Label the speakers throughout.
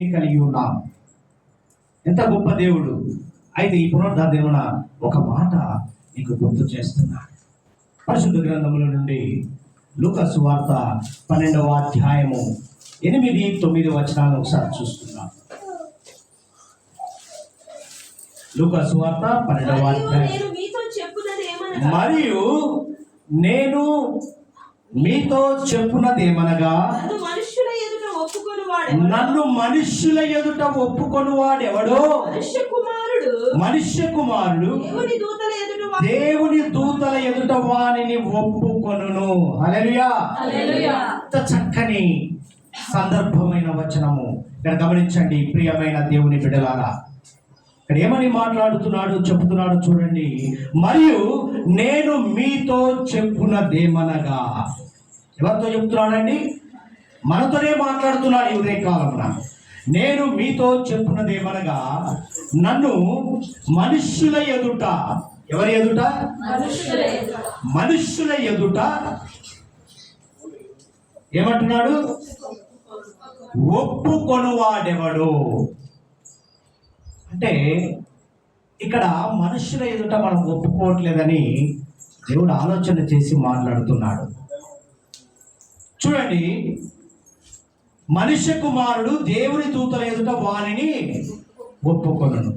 Speaker 1: కలిగి ఉన్నాం. ఎంత గొప్ప దేవుడు! అయితే ఈ పునరుద్ధరణ దేవున ఒక మాట నీకు గుర్తు చేస్తున్నాడు. పరిశుద్ధ గ్రంథముల నుండి లూకా సువార్త 12వ అధ్యాయము 8-9 వచనాలను ఒకసారి చూస్తున్నాం. లూకా సువార్త 12వ అధ్యాయం. మరియు నేను మీతో చెప్పున్నదేమనగా, నన్ను మనుష్యుల ఎదుట ఒప్పుకొనువాడు ఎవడో మనుష్య కుమారుడు దేవుని దూతల ఎదుట వానిని ఒప్పుకొనును. హల్లెలూయా! ఎంత చక్కని సందర్భమైన వచనము. ఇక్కడ గమనించండి ప్రియమైన దేవుని బిడ్డలారా, ఇక్కడ ఏమని మాట్లాడుతున్నాడు చెప్తున్నాడు చూడండి. మరియు నేను మీతో చెప్పున్నదేమనగా, ఎవరితో చెప్తున్నాడండి? మనతోనే మాట్లాడుతున్నాడు ఈ ఉదయకాలమున. నేను మీతో చెప్పున్నదేమనగా, నన్ను మనుష్యుల ఎదుట, ఎవరి ఎదుట? మనుష్యుల ఎదుట ఏమంటున్నాడు? ఒప్పుకొనువాడెవడు. అంటే ఇక్కడ మనుష్యుల ఎదుట మనం ఒప్పుకోవట్లేదని దేవుడు ఆలోచన చేసి మాట్లాడుతున్నాడు. చూడండి, మనుష్య కుమారుడు దేవుని దూతల ఎదుట వానిని ఒప్పుకొనును.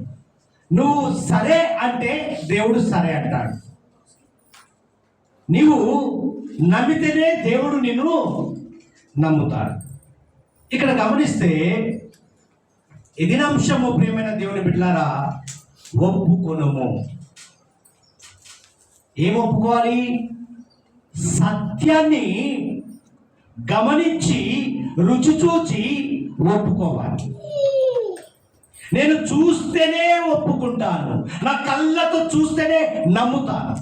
Speaker 1: నువ్వు సరే అంటే దేవుడు సరే అంటాడు. నీవు నమ్మితేనే దేవుడు నిన్ను నమ్ముతాడు. ఇక్కడ గమనిస్తే ఇది అంశము ప్రియమైన దేవుని బిడ్డలారా, ఒప్పుకొనుము. ఏం ఒప్పుకోవాలి? సత్యాన్ని గమనించి రుచి చూచి ఒప్పుకోవాలి. నేను చూస్తేనే ఒప్పుకుంటాను, నా కళ్ళతో చూస్తేనే నమ్ముతాను.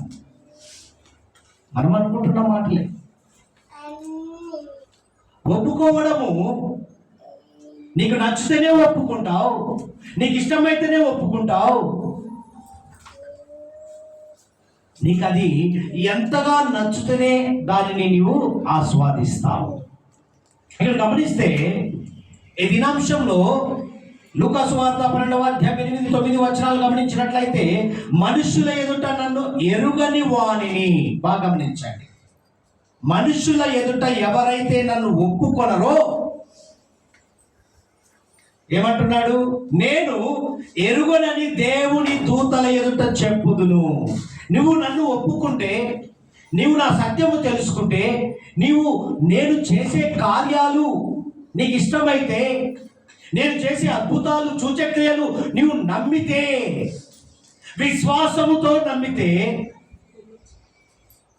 Speaker 1: మనం అనుకుంటున్న మాటలే. ఒప్పుకోవడము, నీకు నచ్చితేనే ఒప్పుకుంటావు, నీకు ఇష్టమైతేనే ఒప్పుకుంటావు. నీకు అది ఎంతగా నచ్చుతేనే దానిని నీవు ఆస్వాదిస్తావు. ఇక్కడ గమనిస్తే ఈ దినాంశంలో లూకా సువార్త 12వ అధ్యాయం 8-9 వచనాలు గమనించినట్లయితే, మనుషుల ఎదుట నన్ను ఎరుగని వానిని, బాగా గమనించండి, మనుషుల ఎదుట ఎవరైతే నన్ను ఒప్పుకొనరో ఏమంటున్నాడు? నేను ఎరుగనని దేవుని దూతల ఎదుట చెప్పుదును. నువ్వు నన్ను ఒప్పుకుంటే, నీవు నా సత్యము తెలుసుకుంటే, నేను చేసే కార్యాలు నీకు ఇష్టమైతే, నేను చేసే అద్భుతాలు సూచక్రియలు నీవు నమ్మితే, విశ్వాసముతో నమ్మితే,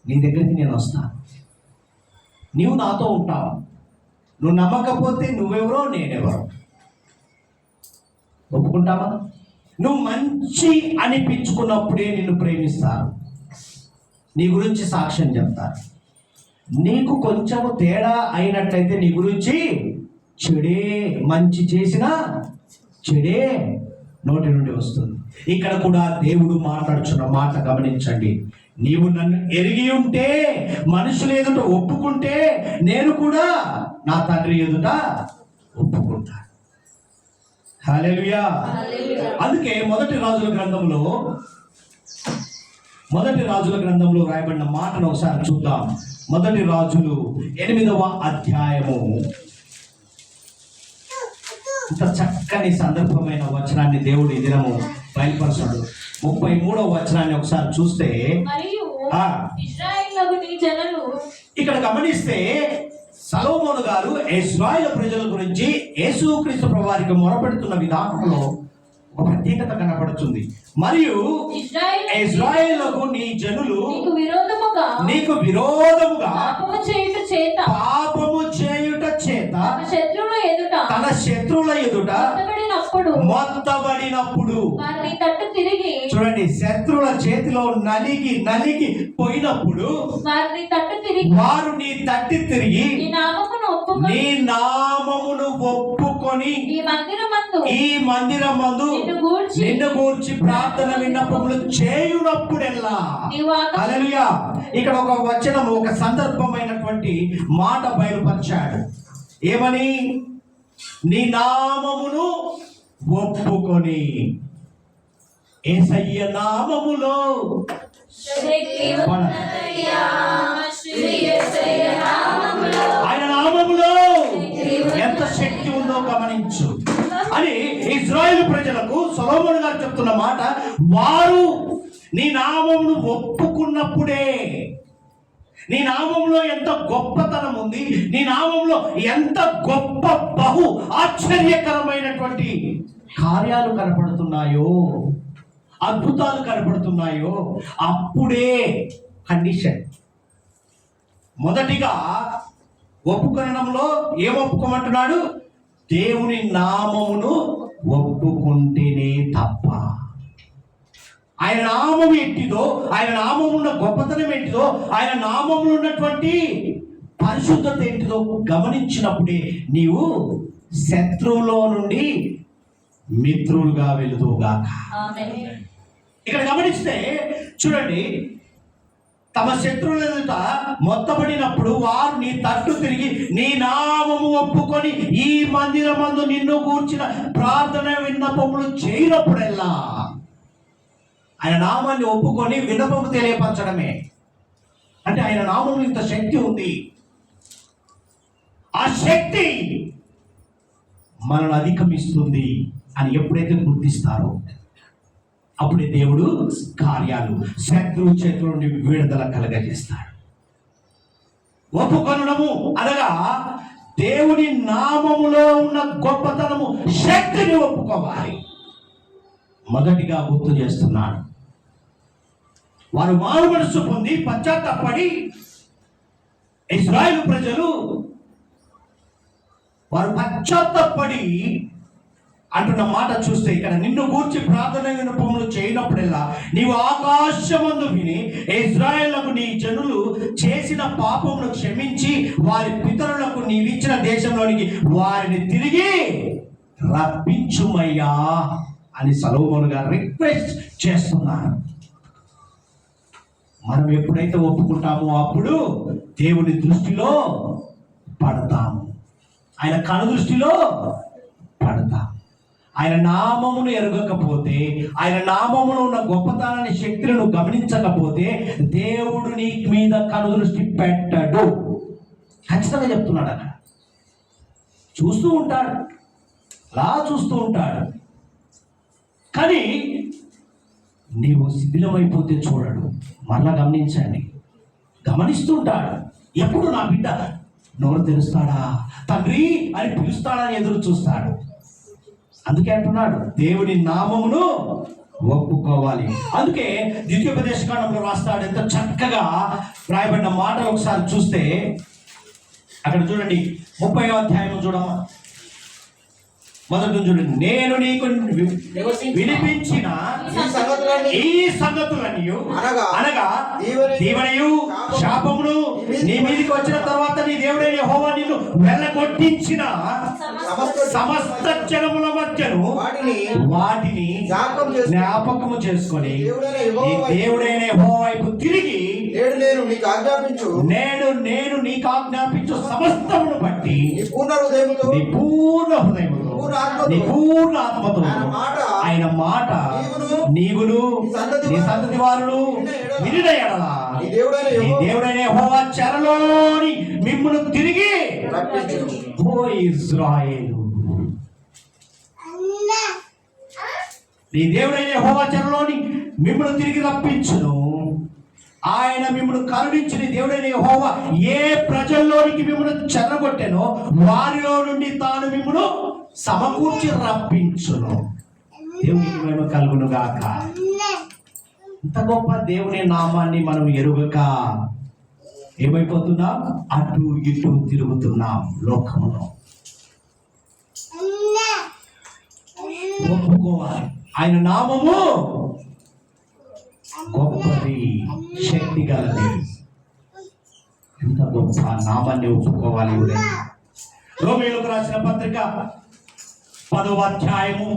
Speaker 1: నీ దగ్గరికి నేను వస్తాను. నీవు నాతో ఉంటావు. నువ్వు నమ్మకపోతే నువ్వెవరో నేనెవరో. ఒప్పుకుంటావా? నువ్వు మంచి అనిపించుకున్నప్పుడే నిన్ను ప్రేమిస్తారు, నీ గురించి సాక్ష్యం చెప్తారు. నీకు కొంచెము తేడా అయినట్లయితే నీ గురించి చెడే, మంచి చేసినా చెడే నోటి నుండి వస్తుంది. ఇక్కడ కూడా దేవుడు మాట్లాడుచున్న మాట గమనించండి. నీవు నన్ను ఎరిగి ఉంటే, మనుషుల ఎదుట ఒప్పుకుంటే, నేను కూడా నా తండ్రి ఎదుట ఒప్పుకుంటా. హల్లెలూయా! అందుకే మొదటి రాజుల గ్రంథంలో రాయబడిన మాటను ఒకసారి చూద్దాం. మొదటి రాజులు 8వ అధ్యాయము. ఇంత చక్కని సందర్భమైన వచనాన్ని దేవుడు ఈ దినము బయలుపరచాడు. 33వ వచనాన్ని ఒకసారి చూస్తే, ఇక్కడ గమనిస్తే సొలొమోను గారు ఇశ్రాయేలు ప్రజల గురించి యేసుక్రీస్తు ప్రభువారికి మొరపెడుతున్న విధానంలో ఒక ప్రత్యేకత కనపడుతుంది. మరియు ఇశ్రాయేలుకు నీ జనులు నీకు విరోధముగా పాపము చేయుట చేత తన శత్రువుల ఎదుట మొత్తబడినప్పుడు, చూడండి, శత్రువుల చేతిలో నలిగి పోయినప్పుడు వారు నీ తట్టి తిరిగి నీ నామమును ఒప్పుకొని ఈ మందిరమందు నిన్ను గూర్చి ప్రార్థన విన్నపములు చేయునప్పుడెల్లా. హల్లెలూయా! ఇక్కడ ఒక వచనం, ఒక సందర్భమైనటువంటి మాట బయలుపరిచాడు. ఏమని? నీ నామమును ఒప్పుకొని యేసయ్య నామములో ఆయన నామములో ఎంత శక్తి ఉందో గమనించు అని ఇజ్రాయేలు ప్రజలకు సొలొమోను గారు చెప్తున్న మాట. వారు నీ నామమును ఒప్పుకున్నప్పుడే, నీ నామంలో ఎంత గొప్పతనం ఉంది, నీ నామంలో ఎంత గొప్ప బహు ఆశ్చర్యకరమైనటువంటి కార్యాలు కనపడుతున్నాయో, అద్భుతాలు కనపడుతున్నాయో, అప్పుడే కండిషన్. మొదటిగా ఒప్పుకొనడంలో ఏం ఒప్పుకోమంటున్నాడు? దేవుని నామమును ఒప్పుకుంటేనే తప్ప. ఆయన నామం ఏంటిదో, ఆయన నామం ఉన్న గొప్పతనం ఏంటిదో, ఆయన నామంలో ఉన్నటువంటి పరిశుద్ధత ఏంటిదో గమనించినప్పుడే నీవు శత్రువులో నుండి మిత్రులుగా వెళుదువుగాక. ఇక్కడ గమనిస్తే చూడండి, తమ శత్రువుల ఎదుట మొత్తబడినప్పుడు వారు నీ తట్టు తిరిగి నీ నామము ఒప్పుకొని ఈ మందిరమందు నిన్ను కూర్చిన ప్రార్థన విన్నపములు చేయనప్పుడెల్లా ఆయన నామాన్ని ఒప్పుకొని విన్నపము తెలియపరచడమే. అంటే ఆయన నామంలో ఇంత శక్తి ఉంది. ఆ శక్తి మనల్ని అధిగమిస్తుంది అని ఎప్పుడైతే గుర్తిస్తారో అప్పుడే దేవుడు కార్యాలు శత్రువు చేతుల నుండి విడుదల కలగజేస్తాడు. ఒప్పుకొనడము అనగా దేవుని నామములో ఉన్న గొప్పతనము, శక్తిని ఒప్పుకోవాలి. మొదటిగా గుర్తు చేస్తున్నాడు. వారు మారు మనస్సు పొంది పశ్చాత్తాపడి, ఇశ్రాయేలు ప్రజలు వారు పశ్చాత్తాపడి అంటున్న మాట చూస్తే ఇక్కడ నిన్ను గూర్చి ప్రార్థన విన్నపములు చేయనప్పుడల్లా నీవు ఆకాశమందు విని ఇశ్రాయేలుకు నీ జనులు చేసిన పాపమును క్షమించి వారి పితరులకు నీవిచ్చిన దేశంలోనికి వారిని తిరిగి రప్పించుమయ్యా అని సొలొమోను గారు రిక్వెస్ట్ చేస్తున్నారు. మనం ఎప్పుడైతే ఒప్పుకుంటామో అప్పుడు దేవుని దృష్టిలో పడతాము, ఆయన కను దృష్టిలో పడతాము. ఆయన నామమును ఎరగకపోతే, ఆయన నామములో ఉన్న గొప్పతనాన్ని, శక్తులను గమనించకపోతే దేవుడు నీ మీద కను దృష్టి పెట్టడు. ఖచ్చితంగా చెప్తున్నాడు. అక్కడ చూస్తూ ఉంటాడు, అలా చూస్తూ ఉంటాడు. కానీ నీవు శిథిలమైపోతే చూడడు. మరలా గమనించండి, గమనిస్తుంటాడు. ఎప్పుడు నా బిడ్డ నోరు తెరుస్తాడా, తండ్రి అని పిలుస్తాడా అని ఎదురు చూస్తాడు. అందుకే అంటున్నాడు దేవుని నామమును ఒప్పుకోవాలి. అందుకే ద్వితీయోపదేశకాండంలో రాస్తాడు, ఎంత చక్కగా రాయబడిన మాటలు ఒకసారి చూస్తే అక్కడ చూడండి, 30వ అధ్యాయం చూడమా, మొదటి చూడండి. నేను నీకు వినిపించిన ఈ సంగతులన్నీ అనగా దీవెనయు శాపమును నీ మీదకి వచ్చిన తర్వాత నీ దేవుడైన యెహోవా నిన్ను వెళ్ళగొట్టించిన సమస్త జనముల మధ్యను వాటిని జ్ఞాపకము చేసుకొని నీ దేవుడైన యెహోవా వైపు తిరిగి నేను నీకు ఆజ్ఞాపించు సమస్తమును బట్టి నీ పూర్ణ హృదయముతో నీ పూర్ణ ఆత్మతో ఆయన మాట నీవును నీ సంతతి వారును వినిన యెడల నీ దేవుడైన యెహోవా చెరలోని మిమ్మును తిరిగి ఓ ఇశ్రాయేలు, నీ దేవుడైన యెహోవా చెరలోని మిమ్మును తిరిగి రప్పించును. ఆయన మిమ్మల్ని కరుణించిన దేవుడైన యెహోవా ఏ ప్రజల్లోనికి మిమ్మల్ని చెరగొట్టెనో వారిలో నుండి తాను మిమ్మల్ని సమకూర్చి రప్పించును. దేవునికి మేము కలుగును గాక. ఇంత గొప్ప దేవుని నామాన్ని మనం ఎరుగక ఏమైపోతున్నాం? అటు ఇటు తిరుగుతున్నాం లోకములో. ఒప్పుకోవాలి, ఆయన నామము గొప్పది, శక్తి గలది. ఎంత గొప్ప నామాన్ని ఒప్పుకోవాలి. రోమీయులకు రాసిన పత్రిక 10వ అధ్యాయము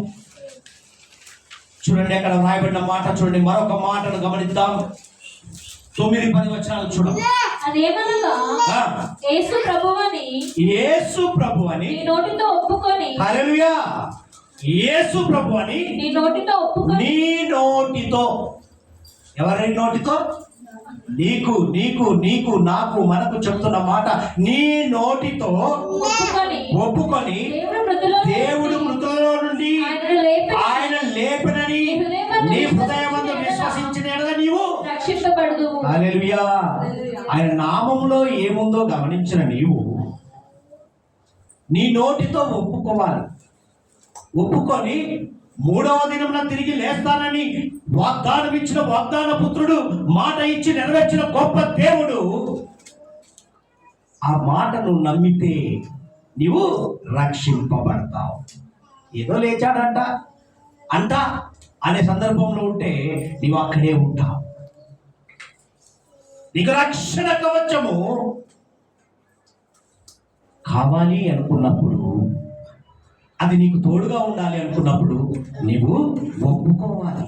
Speaker 1: చూడండి, అక్కడ రాయబడిన మాట చూడండి. మరొక మాటను గమనిద్దాం. 9-10 వచనాలు చూడండి.
Speaker 2: అదేమనగా యేసు ప్రభువని
Speaker 1: నీ నోటితో
Speaker 2: ఒప్పుకొని
Speaker 1: హల్లెలూయా యేసు ప్రభు అని
Speaker 2: నీ నోటితో ఒప్పుకొని
Speaker 1: నీ నోటితో, ఎవరి నోటితో? నీకు నీకు నీకు నాకు మనకు చెప్తున్న మాట, నీ నోటితో ఒప్పుకొని దేవుడు మృతులలో నుండి ఆయన లేపనని నీ హృదయమందు విశ్వసించిన ఎడల నీవు
Speaker 2: రక్షింపబడదు.
Speaker 1: హల్లెలూయా. ఆయన నామములో ఏముందో గమనించిన నీవు నీ నోటితో ఒప్పుకోవాలి. ఒప్పుకొని మూడవ దినమున తిరిగి లేస్తానని వాగ్దానం ఇచ్చిన వాగ్దాన పుత్రుడు, మాట ఇచ్చి నెరవేర్చిన గొప్ప దేవుడు, ఆ మాటను నమ్మితే నీవు రక్షింపబడతావు. ఏదో లేచాడంట అంట అనే సందర్భంలో ఉంటే నీవు అక్కడే ఉంటావు. నీకు రక్షణ కవచము కావాలి అనుకున్నప్పుడు, అది నీకు తోడుగా ఉండాలి అనుకున్నప్పుడు నీవు ఒప్పుకోవాలి.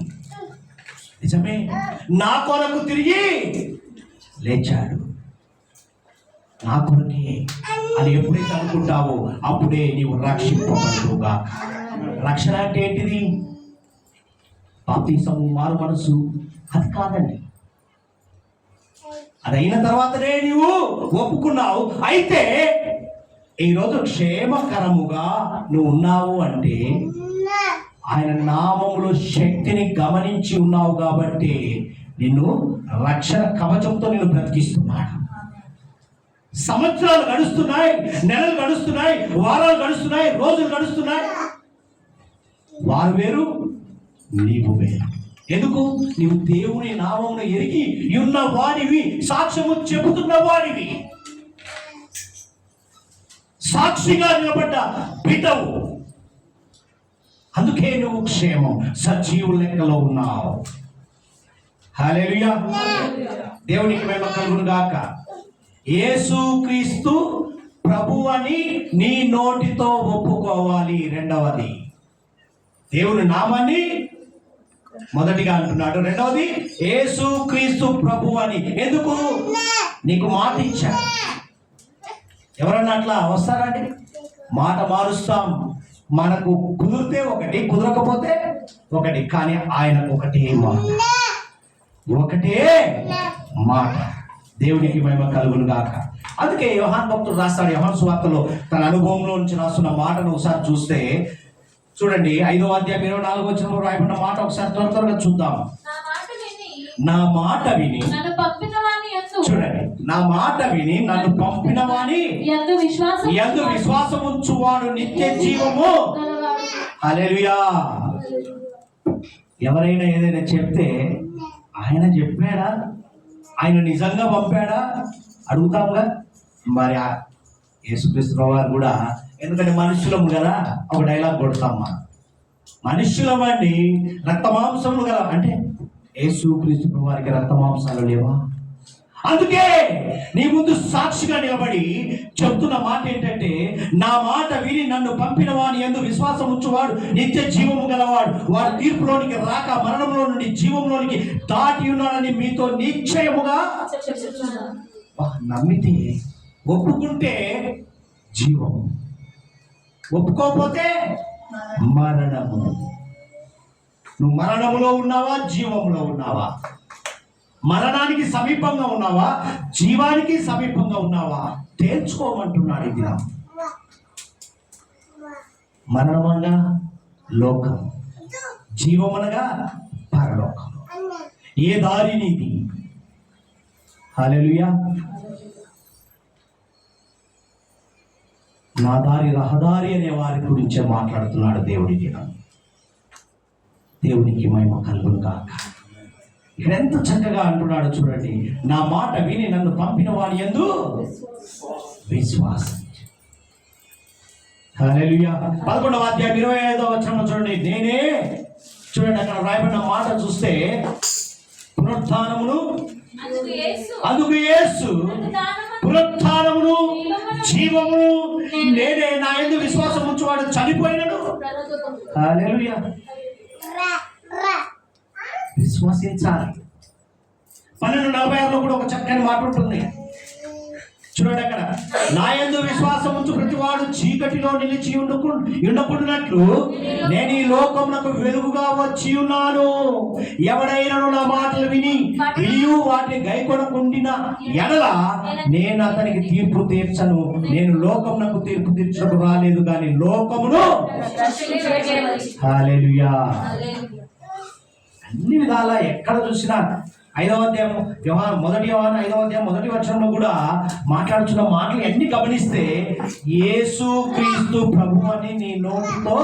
Speaker 1: నిజమే, నా కొరకు తిరిగి లేచాడు, నా కొరకే అని ఎప్పుడైతే అనుకుంటావో అప్పుడే నీవు రక్షింపబడుగా. రక్షణ అంటే ఏంటిది? బాప్తిసము, మారు మనసు, అది కాదండి. అదైన తర్వాతనే నీవు ఒప్పుకున్నావు. అయితే ఈరోజు క్షేమకరముగా నువ్వు ఉన్నావు అంటే ఆయన నామములో శక్తిని గమనించి ఉన్నావు కాబట్టి నిన్ను రక్షణ కవచంతో నిన్ను బ్రతికిస్తున్నాడు. సంవత్సరాలు గడుస్తున్నాయి, నెలలు గడుస్తున్నాయి, వారాలు గడుస్తున్నాయి, రోజులు గడుస్తున్నాయి. వారు వేరు, నీవు వేరు. ఎందుకు? నీవు దేవుని నామమును ఎరిగి ఉన్న వాడివి, సాక్ష్యము చెబుతున్న వాడివి, సాక్షిగా నిలబడ్డ బిడ్డవు. అందుకే నువ్వు క్షేమం, సజీవు లెక్కలో ఉన్నావు. హల్లెలూయా. దేవునికి మహిమ కలుగును గాక. యేసుక్రీస్తు ప్రభు అని నీ నోటితో ఒప్పుకోవాలి. రెండవది, దేవుని నామాన్ని మొదటిగా అంటున్నాడు. రెండవది, యేసుక్రీస్తు ప్రభు అని. ఎందుకు? నీకు మాట ఇచ్చా. ఎవరన్నా అట్లా వస్తారండి? మాట మారుస్తాం. మనకు కుదిరితే ఒకటి, కుదరకపోతే ఒకటి, కానీ ఆయనకు ఒకటే మాట, ఒకటే మాట. దేవునికి మహిమ కలుగును గాక. అందుకే యోహాను భక్తుడు రాస్తాడు, యోహాను సువార్తలో తన అనుభవంలో నుంచి రాస్తున్న మాటను ఒకసారి చూస్తే చూడండి, 5వ అధ్యాయం 24వ వచనంలో రాయబడిన మాట ఒకసారి త్వరగా చూద్దాం. నా మాట విని చూడండి, నా మాట విని నన్ను పంపిన వాని యందు విశ్వాసం ఉంచువాడు నిత్య జీవము. హల్లెలూయా. ఎవరైనా ఏదైనా చెప్తే ఆయన చెప్పాడా, ఆయన నిజంగా పంపాడా అడుగుతాముగా. మరి యేసుక్రీస్తు వారు కూడా, ఎందుకంటే మనుషులం కదా, ఒక డైలాగ్ కొడతాం మనం, మనుషులమండి, రక్త మాంసములు కదా. అంటే యేసుక్రీస్తు వారికి రక్త మాంసాలు లేవా? అందుకే నీ ముందు సాక్షిగా నిలబడి చెప్తున్న మాట ఏంటంటే, నా మాట విని నన్ను పంపిన వాని యందు విశ్వాసం ఉంచువాడు నిత్య జీవము గలవాడు, వాడు తీర్పులోనికి రాక మరణంలో నుండి జీవంలోనికి దాటి ఉన్నాడని మీతో నిశ్చయముగా. నమ్మితే, ఒప్పుకుంటే జీవం, ఒప్పుకోకపోతే మరణము. నువ్వు మరణములో ఉన్నావా, జీవంలో ఉన్నావా? మరణానికి సమీపంగా ఉన్నావా, జీవానికి సమీపంగా ఉన్నావా? తేల్చుకోమంటున్నాడు ఈ దినం. మరణమనగా లోకం, జీవమనగా పరలోకం. ఏ దారి నీది? హల్లెలూయా. నా దారి రహదారి అనే వారి గురించే మాట్లాడుతున్నాడు దేవుడి దినం. దేవునికి మహిమ కలుగును గాక. ఇక్కడ ఎంత చక్కగా అంటున్నాడు చూడండి, నా మాట విని నన్ను పంపిన వాని యందు విశ్వాసం. హల్లెలూయా. 11వ అధ్యాయం 25వ వచనం చూడండి. నేనే, చూడండి అక్కడ రాయబడిన మాట చూస్తే, పునరుత్థానమును, అందుకు యేసు పునరుత్థానమును జీవమును నేనే, నా యందు విశ్వాసం ఉంచువాడు చనిపోయినను. హల్లెలూయా. విశ్వసించాలి. 12:46లో కూడా ఒక చక్కని మాట ఉంటుంది. చూడండి అక్కడ, నా యందు విశ్వాసం ఉంచు ప్రతివాడు చీకటిలో నిలిచి ఉండకుండానట్లు నేను ఈ లోకమునకు వెలుగుగా వచ్చి ఉన్నాను. ఎవడైనా నా మాటలు విని వాటిని గైకొనకుండిన ఎడల నేను అతనికి తీర్పు తీర్చను. నేను లోకమునకు తీర్పు తీర్చకు రాలేదు కానీ లోకమును. హల్లెలూయా. అన్ని విధాలా ఎక్కడ చూసినా 5వ అధ్యాయం మొదటి యోహాను 5వ అధ్యాయం మొదటి వచనంలో కూడా మాట్లాడుతున్న మాటలు అన్ని గమనిస్తే యేసు క్రీస్తు ప్రభు అని నీ నోటితో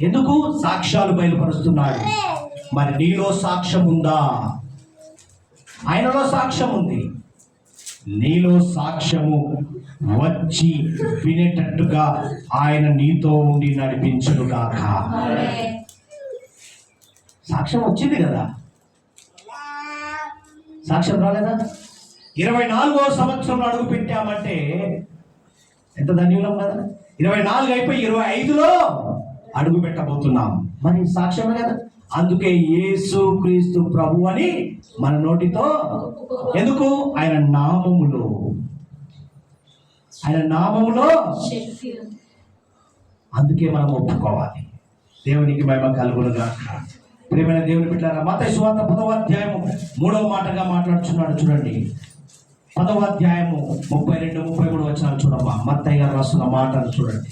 Speaker 1: ఎందుకు సాక్ష్యాలు బయలుపరుస్తున్నాడు. మరి నీలో సాక్ష్యం ఉందా? ఆయనలో సాక్ష్యం ఉంది, నీలో సాక్ష్యము వచ్చి వినేటట్టుగా ఆయన నీతో ఉండి నడిపించుగాక. సాక్ష్యం వచ్చింది కదా, సాక్ష్యం రాలేదా? 24వ సంవత్సరంలో అడుగు పెట్టామంటే ఎంత ధన్యులం కదా. 24 అయిపోయి 25లో అడుగు పెట్టబోతున్నాం. మరి సాక్ష్యమే కదా. అందుకే యేసు క్రీస్తు ప్రభు అని మన నోటితో, ఎందుకు? ఆయన నామములో అందుకే మనం ఒప్పుకోవాలి. దేవునికి మహిమ కలుగును గాక. ప్రియమైన దేవుని బిడ్డలారా, మత్తయి సువార్త 10వ అధ్యాయము 3వ మాటగా మాట్లాడుతున్నాడు. చూడండి, 10వ అధ్యాయము 32-33 వచనాలు చూడమ్మా. మత్తయి గారు రాస్తున్న మాటలు చూడండి.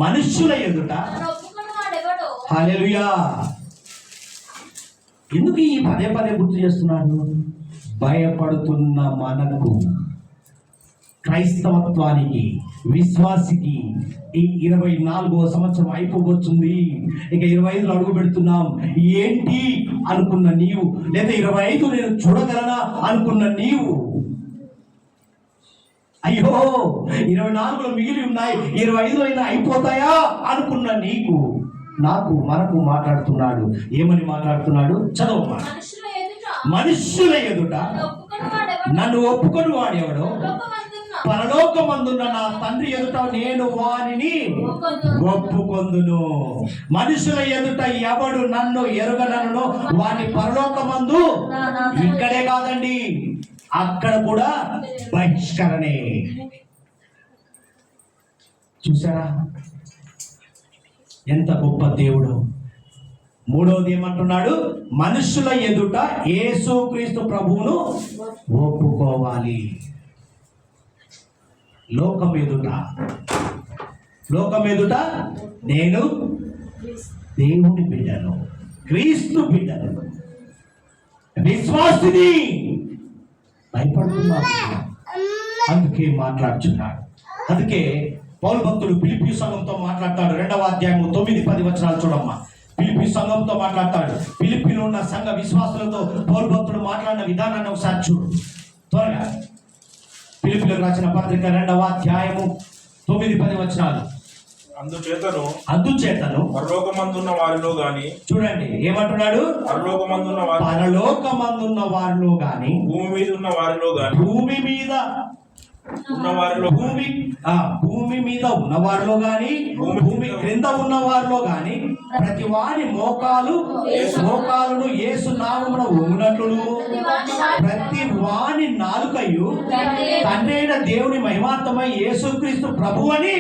Speaker 1: మనుష్యుల ఎదుట హల్లెలూయా. ఎందుకు ఈ పదే గుర్తు చేస్తున్నాడు? భయపడుతున్న మనకు, క్రైస్తవత్వానికి, విశ్వాసికి ఈ 24వ సంవత్సరం అయిపోబోతుంది. ఇక 25లో అడుగు పెడుతున్నాం. ఏంటి అనుకున్న నీవు, లేదా 25 నేను చూడగలనా అనుకున్న నీవు, అయ్యో 24లో మిగిలి ఉన్నాయి, 25లో అయినా అయిపోతాయా అనుకున్న నీకు, నాకు, మనకు మాట్లాడుతున్నాడు. ఏమని మాట్లాడుతున్నాడు? చదవమ్మా. మనుష్యుల ఎదుట నన్ను ఒప్పుకొని వాడేవాడు పరలోకమందున్న నా తండ్రి ఎదుట నేను వానిని ఒప్పుకొందును. మనుషుల ఎదుట ఎవడు నన్ను ఎరుగనను వాని పరలోకమందు, ఇక్కడే కాదండి అక్కడ కూడా బహిష్కరణే. చూసారా ఎంత గొప్ప దేవుడు. 3వది ఏమంటున్నాడు? మనుషుల ఎదుట యేసుక్రీస్తు ప్రభువును ఒప్పుకోవాలి. లోకం ఎదుట నేను దేవుని బిడ్డను, క్రీస్తు బిడ్డను, విశ్వాసిని. భయపడుతున్నాను, అందుకే మాట్లాడుతున్నాడు. అందుకే పౌలు భక్తుడు ఫిలిప్పీ సంఘంతో మాట్లాడతాడు. 2వ అధ్యాయము 9-10 వచనాలు చూడమ్మా. ఫిలిప్పీ సంఘంతో మాట్లాడతాడు. ఫిలిప్పీలో ఉన్న సంఘ విశ్వాసులతో పౌలు భక్తుడు మాట్లాడిన విధానాన్ని ఒకసారి చూడు త్వరగా. ఫిలిప్పీలకు రాసిన పత్రిక 2వ అధ్యాయము 9-10 వచనాలు. అందుచేతను
Speaker 3: పరలోకమందున్న వారిలో గాని,
Speaker 1: చూడండి ఏమంటున్నాడు? పరలోకమందున్న వారిలో గాని,
Speaker 3: భూమి మీద ఉన్న వారిలో గాని,
Speaker 1: భూమి మీద ఉన్న వారిలో గాని, భూమి క్రింద ఉన్న వారిలో గాని, ప్రతి వారి మోకాలును యేసు నామమున వంగునట్లు, ప్రతి వాని నాలుకయు తండ్రి అయిన దేవుని మహిమార్థమై యేసుక్రీస్తు ప్రభు అని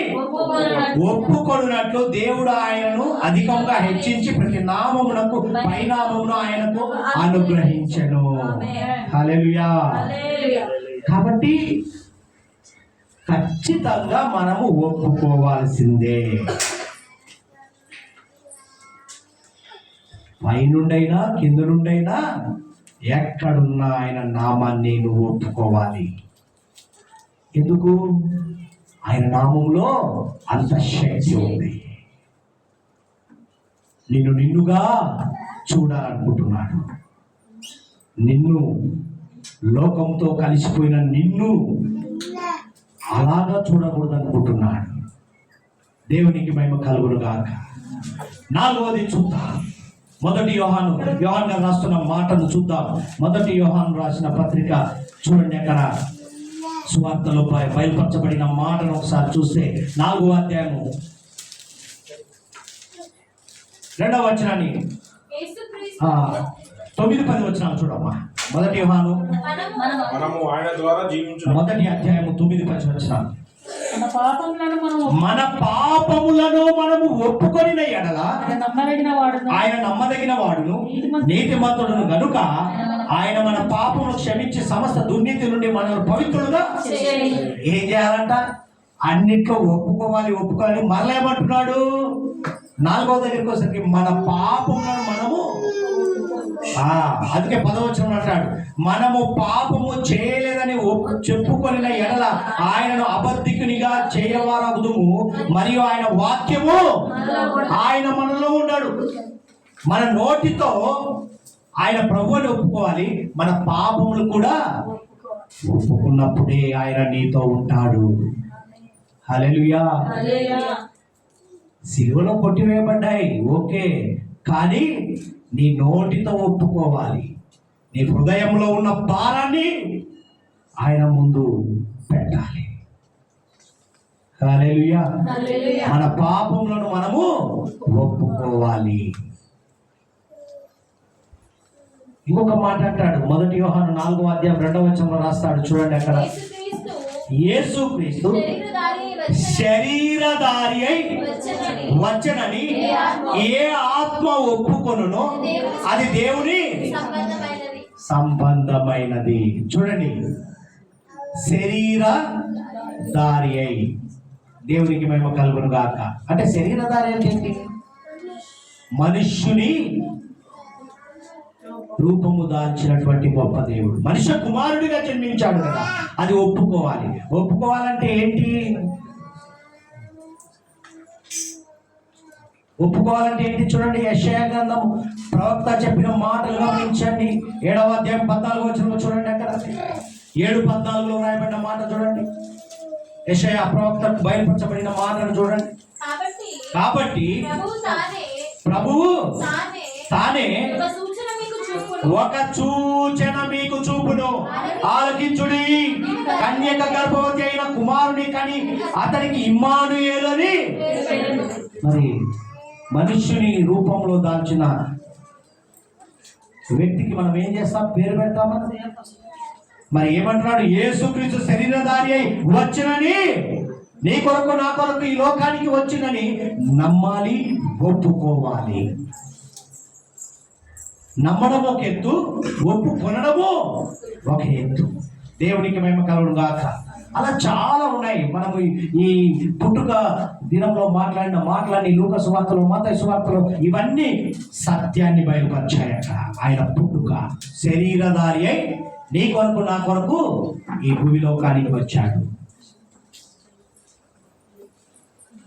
Speaker 1: ఒప్పుకొనున్నట్లు దేవుడు ఆయనను అధికంగా హెచ్చించి ప్రతి నామమునకు పైనామమును ఆయనకు అనుగ్రహించెను. హల్లెలూయా. కాబట్టి ఖచ్చితంగా మనము ఒప్పుకోవాల్సిందే. పైనుండైనా కింద నుండైనా ఎక్కడున్నా ఆయన నామాన్ని నువ్వు ఒప్పుకోవాలి. ఎందుకు? ఆయన నామంలో అంత శక్తి ఉంది. నిన్నుగా చూడాలనుకుంటున్నాడు. నిన్ను, లోకంతో కలిసిపోయిన నిన్ను అలాగా చూడకూడదు అనుకుంటున్నాడు. దేవునికి మహిమ కలుగును గాక. 4వది చూద్దాం. 1 యోహాను గారు రాస్తున్న మాటను చూద్దాం. 1 యోహాను రాసిన పత్రిక చూడండి. అక్కడ సువార్తలో బయలుపరచబడిన మాటను ఒకసారి చూస్తే 4వ అధ్యాయము 2వ వచనాన్ని 9-10 వచనాలు చూడమ్మా. మొదటి యోహాను
Speaker 3: మనము ఆయన ద్వారా జీవించు
Speaker 1: మొదటి అధ్యాయము 9
Speaker 4: మన పాపములను మనము
Speaker 1: మన పాపములను మనము ఒప్పుకొనిన ఎడల
Speaker 4: ఆయన నమ్మదగిన వాడును
Speaker 1: ఆయన నమ్మదగిన వాడును నీతిమంతుడును గనుక ఆయన మన పాపమును క్షమించి సమస్త దుర్నీతి నుండి మనల్ని పవిత్రులుగా ఏం చేయాలంట? అన్నిట్లో ఒప్పుకోవాలి. మరలా ఏమంటున్నాడు? 4వ దగ్గరికి వచ్చేసరికి మన పాపములను మనము అందుకే 10వ వచనం అంటాడు, మనము పాపము చేయలేదని చెప్పుకొనిన ఎడల ఆయనను అబద్ధికునిగా చేయవారగుదుము, మరియు ఆయన వాక్యము ఆయన మనలో ఉన్నాడు. మన నోటితో ఆయన ప్రభువుని ఒప్పుకోవాలి, మన పాపములు కూడా ఒప్పుకున్నప్పుడే ఆయన నీతో ఉంటాడు. హల్లెలూయా. సిలువలో కొట్టివేయబడ్డాయి ఓకే, కానీ నీ నోటితో ఒప్పుకోవాలి. నీ హృదయంలో ఉన్న భారాన్ని ఆయన ముందు పెట్టాలి. హల్లెలూయా. మన పాపములను మనము ఒప్పుకోవాలి. ఇంకొక మాట అంటాడు, 1 యోహాను 4వ అధ్యాయం 2వ వచనంలో రాస్తాడు చూడండి. అక్కడ యేసుక్రీస్తు శరీరధారి అయి వచ్చనని ఏ ఆత్మ ఒప్పుకొనునో అది దేవుని సంబంధమైనది. చూడండి, శరీరధారి అయి, దేవునికి మేము కలుగును గాక. అంటే శరీరధారి అంటే ఏంటి? మనుష్యుని రూపము దాల్చినటువంటి గొప్ప దేవుడు, మనుష్య కుమారుడిగా జన్మించాడు కదా, అది ఒప్పుకోవాలి. ఒప్పుకోవాలంటే ఏంటి? చూడండి, యెషయా గ్రంథం ప్రవక్త చెప్పిన మాటలు గమనించండి. 7వ అధ్యాయం 14వ వచనంలో చూడండి. అక్కడ 7:14లో రాయబడిన మాట చూడండి. యెషయా ప్రవక్త బయలుపరచబడిన మాటను చూడండి. కాబట్టి ప్రభువు తానే ఒక సూచన మీకు చూపును, ఆలకించుడి. కన్యక గర్భవతి అయిన కుమారుని కని అతనికి ఇమ్మానుయేలు అని. మరి మనుష్యుని రూపంలో దాల్చిన వ్యక్తికి మనం ఏం చేస్తాం? పేరు పెడతామా? మరి ఏమంటున్నాడు? యేసుక్రీస్తు శరీరధారి అయి వచ్చినని, నీ కొరకు నా కొరకు ఈ లోకానికి వచ్చినని నమ్మాలి, ఒప్పుకోవాలి. నమ్మడం ఒక ఎత్తు, ఒప్పుకొనడము ఒక ఎత్తు. దేవునికి మేము కలుగును గాక. అలా చాలా ఉన్నాయి. మనము ఈ పుట్టుక దినంలో మాట్లాడిన మాటలన్నీ లూకా సువార్తలో, మత్తయి సువార్తలో ఇవన్నీ సత్యాన్ని బయలుపరిచాయట. ఆయన పుట్టుక శరీరధారి అయి నీ కొరకు నా కొరకు ఈ భూమిలోకానికి వచ్చాడు.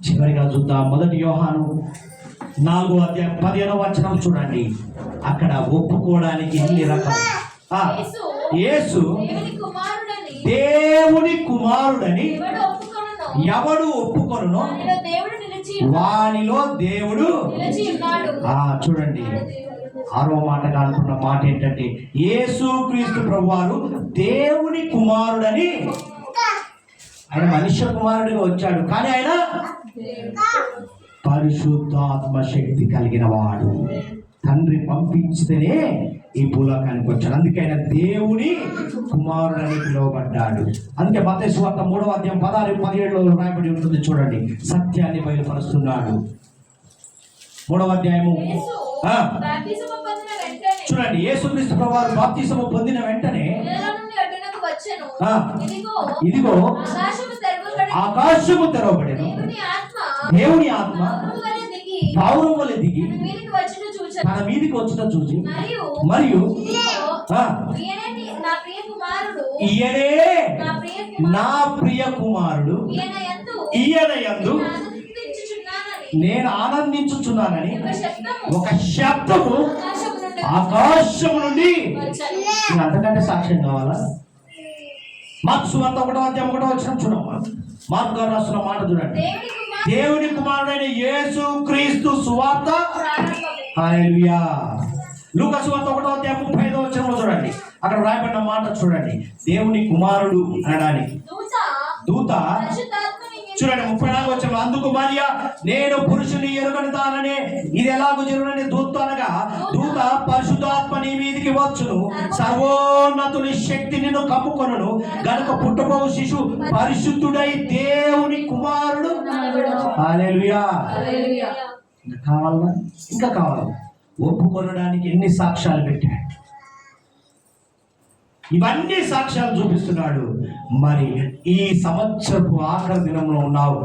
Speaker 1: చివరిగా చూద్దాం, 1 యోహాను 4వ అధ్యాయం 15వ వచనం చూడండి. అక్కడ ఒప్పుకోవడానికి ఎన్ని రకాలు. యేసు దేవుని కుమారుడని ఎవడు ఒప్పుకొనునో వానిలో దేవుడు. చూడండి, 6వ మాటగా అనుకున్న మాట ఏంటంటే, యేసుక్రీస్తు ప్రభువారు దేవుని కుమారుడని. ఆయన మనుష్య కుమారుడిగా వచ్చాడు, కానీ ఆయన పరిశుద్ధాత్మ శక్తి కలిగిన వాడు. తండ్రి పంపించితేనే ఈ భూలోకానికి వచ్చాడు. అందుకే ఆయన దేవుని కుమారుడని పిలువబడ్డాడు. అందుకే మత్తయి సువార్త 3వ అధ్యాయం 16-17లో రాయబడి ఉంటుంది చూడండి. సత్యాన్ని బయలుపరుస్తున్నాడు. 3వ అధ్యాయము చూడండి. యేసుక్రీస్తు ప్రభువారు బాప్తిసము పొందిన వెంటనే ఇదిగో ఆకాశము తెరవబడెను, దేవుని ఆత్మ పావురం వలె దిగి తన మీదికి వచ్చుట చూసి, మరియు ఈయనే నా ప్రియ కుమారుడు, ఈయన యందు నేను ఆనందించుచున్నానని ఒక శబ్దము ఆకాశము నుండి. అంతకంటే సాక్ష్యం కావాలా? మార్కు సువార్త 1వ అధ్యాయం 1వ వచనం చూడమ్మా. మార్కు గారు రాస్తున్న మాట చూడండి. దేవుని కుమారుడైన యేసుక్రీస్తు సువార్త. హల్లెలూయా. లూకా సువార్త 1వ అధ్యాయం 35వ వచనంలో చూడండి. అక్కడ రాయబడిన మాట చూడండి. దేవుని కుమారుడు అనడానికి దూత చూడండి 34 వచనంలో, అందుకు మరియా నేను పురుషుని ఎరుగనుతాననే ఇది ఎలాగో జరుగునని దూత అనగా, దూత పరిశుద్ధాత్మ నీ మీదికి వచ్చును, సర్వోన్నతుని శక్తి నిన్ను కమ్ముకొనును గనుక పుట్టబోవు శిశువు పరిశుద్ధుడై దేవుని కుమారుడు. హల్లెలూయా.
Speaker 2: హల్లెలూయా.
Speaker 1: ఇంకా కావాలా ఒప్పుకొనడానికి ఎన్ని సాక్ష్యాలు పెట్టాడు, ఇవన్నీ సాక్ష్యాలు చూపిస్తున్నాడు. మరి ఈ సంవత్సరపు ఆఖరి దినంలో ఉన్నావు,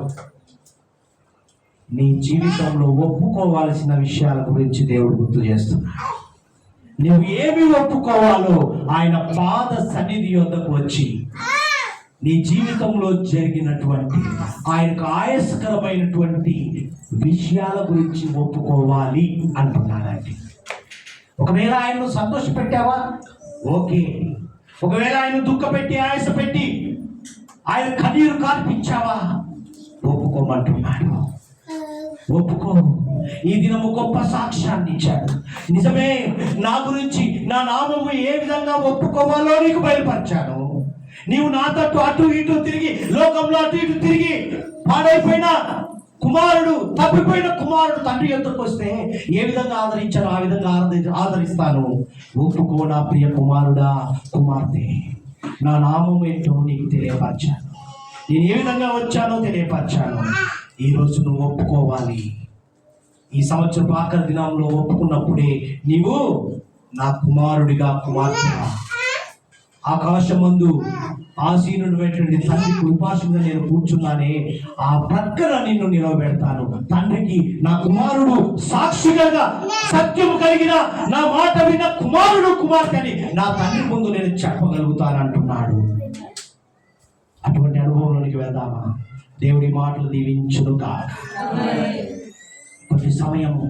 Speaker 1: నీ జీవితంలో ఒప్పుకోవాల్సిన విషయాల గురించి దేవుడు గుర్తు చేస్తున్నాడు. నువ్వు ఏమి ఒప్పుకోవాలో ఆయన పాద సన్నిధి యొద్దకు వచ్చి నీ జీవితంలో జరిగినటువంటి ఆయనకు ఆయాసకరమైనటువంటి విషయాల గురించి ఒప్పుకోవాలి అంటున్నాడండి. ఒకవేళ ఆయన్ను సంతోషపెట్టావా, ఓకే. ఒకవేళ ఆయన దుఃఖపెట్టి ఆయాస పెట్టి ఆయన కన్నీరు కార్పించావా, ఒప్పుకోమంటున్నాడు. ఒప్పుకో. ఈ దినము గొప్ప సాక్ష్యాన్ని ఇచ్చాడు. నిజమే, నా గురించి నా నామము ఏ విధంగా ఒప్పుకోవాలో నీకు బయలుపరిచాను. నీవు నా తట్టు అటు ఇటు తిరిగి, లోకంలో అటు ఇటు తిరిగి పాడైపోయిన కుమారుడు, తప్పిపోయిన కుమారుడు తండ్రి యొద్దకు వస్తే ఏ విధంగా ఆదరించాను ఆ విధంగా ఆదరిస్తాను. ఒప్పుకో నా ప్రియ కుమారుడా, కుమార్తె, నా నామం ఏంటో నీకు తెలియపరచాను, నేను ఏ విధంగా వచ్చానో తెలియపరచాను. ఈరోజు నువ్వు ఒప్పుకోవాలి. ఈ సంవత్సరం ఆఖరి దినంలో ఒప్పుకున్నప్పుడే నీవు నా కుమారుడిగా, కుమార్తెగా ఆకాశమందు ఆసీనుడైనటువంటి తండ్రి కృపాసనంగా నేను కూర్చున్నానే, ఆ ప్రక్కన నిన్ను నిలవబెడతాను. తండ్రికి నా కుమారుడు సాక్షిగా, సత్యము కలిగిన నా మాట విన్న కుమారుడు, కుమార్తె అని నా తండ్రి ముందు నేను చెప్పగలుగుతానంటున్నాడు. అటువంటి అనుభవంలోనికి వెళ్దామా? దేవుడి మాటలు దీవించును కాక. కొద్ది సమయము